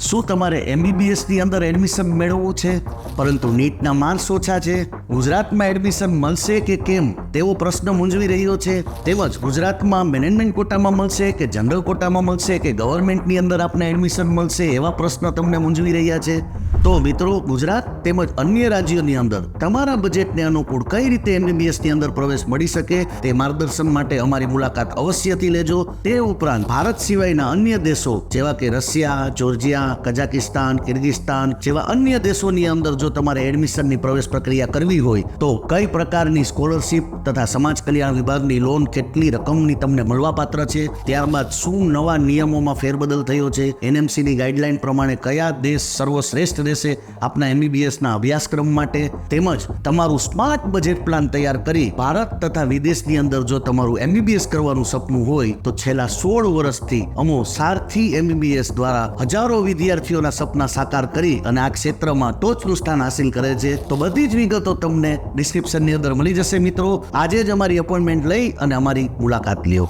શું તમારે MBBSની અંદર એડમિશન મેળવવું છે પરંતુ નીટના માર્ક્સ ઓછા છે? ગુજરાતમાં એડમિશન મળશે કે કેમ તેવો પ્રશ્ન મૂંઝવી રહ્યો છે. તેમજ ગુજરાતમાં મેનેજમેન્ટ કોટામાં મળશે કે જનરલ કોટામાં મળશે કે ગવર્મેન્ટની અંદર આપને એડમિશન મળશે એવા પ્રશ્ન તમને મૂંઝવી રહ્યા છે. તો મિત્રો, ગુજરાત તેમજ અન્ય રાજ્યોની અંદર તમારા બજેટને અનુકૂળ કઈ રીતે MBBSની અંદર પ્રવેશ મળી શકે તે માર્ગદર્શન માટે અમારી મુલાકાત અવશ્યથી લેજો. તે ઉપરાંત ભારત સિવાયના અન્ય દેશો જેવા કે રશિયા, જોર્જિયા, કઝાકિસ્તાન, કિર્ગિસ્તાન જેવા અન્ય દેશોની અંદર જો તમારે એડમિશનની પ્રવેશ પ્રક્રિયા કરવી હોય તો કઈ પ્રકારની સ્કોલરશિપ તથા સમાજ કલ્યાણ વિભાગની લોન કેટલી રકમની તમને મળવાપાત્ર છે, ત્યારબાદ શું નવા નિયમોમાં ફેરબદલ થયો છે, NMCની ગાઈડલાઈન પ્રમાણે કયા દેશ સર્વશ્રેષ્ઠ રહેશે આપના MBBSના અભ્યાસક્રમ માટે, તેમજ તમારું સ્માર્ટ બજેટ પ્લાન તૈયાર કરી ભારત તથા વિદેશની અંદર જો તમારું MBBS કરવાનું સપનું હોય તો છેલ્લા 16 વર્ષથી અમો સારથી MBBS દ્વારા હજારો વિદ્યાર્થીઓના સપના સાકાર કરી અને આ ક્ષેત્રમાં ટોચનું સ્થાન હાસિલ કરે છે. તો બધી જ વિગતો તમને ડિસ્ક્રિપ્શનની અંદર મળી જશે. મિત્રો, આજે જ અમારી અપોઇન્ટમેન્ટ લઈ અને અમારી મુલાકાત લ્યો.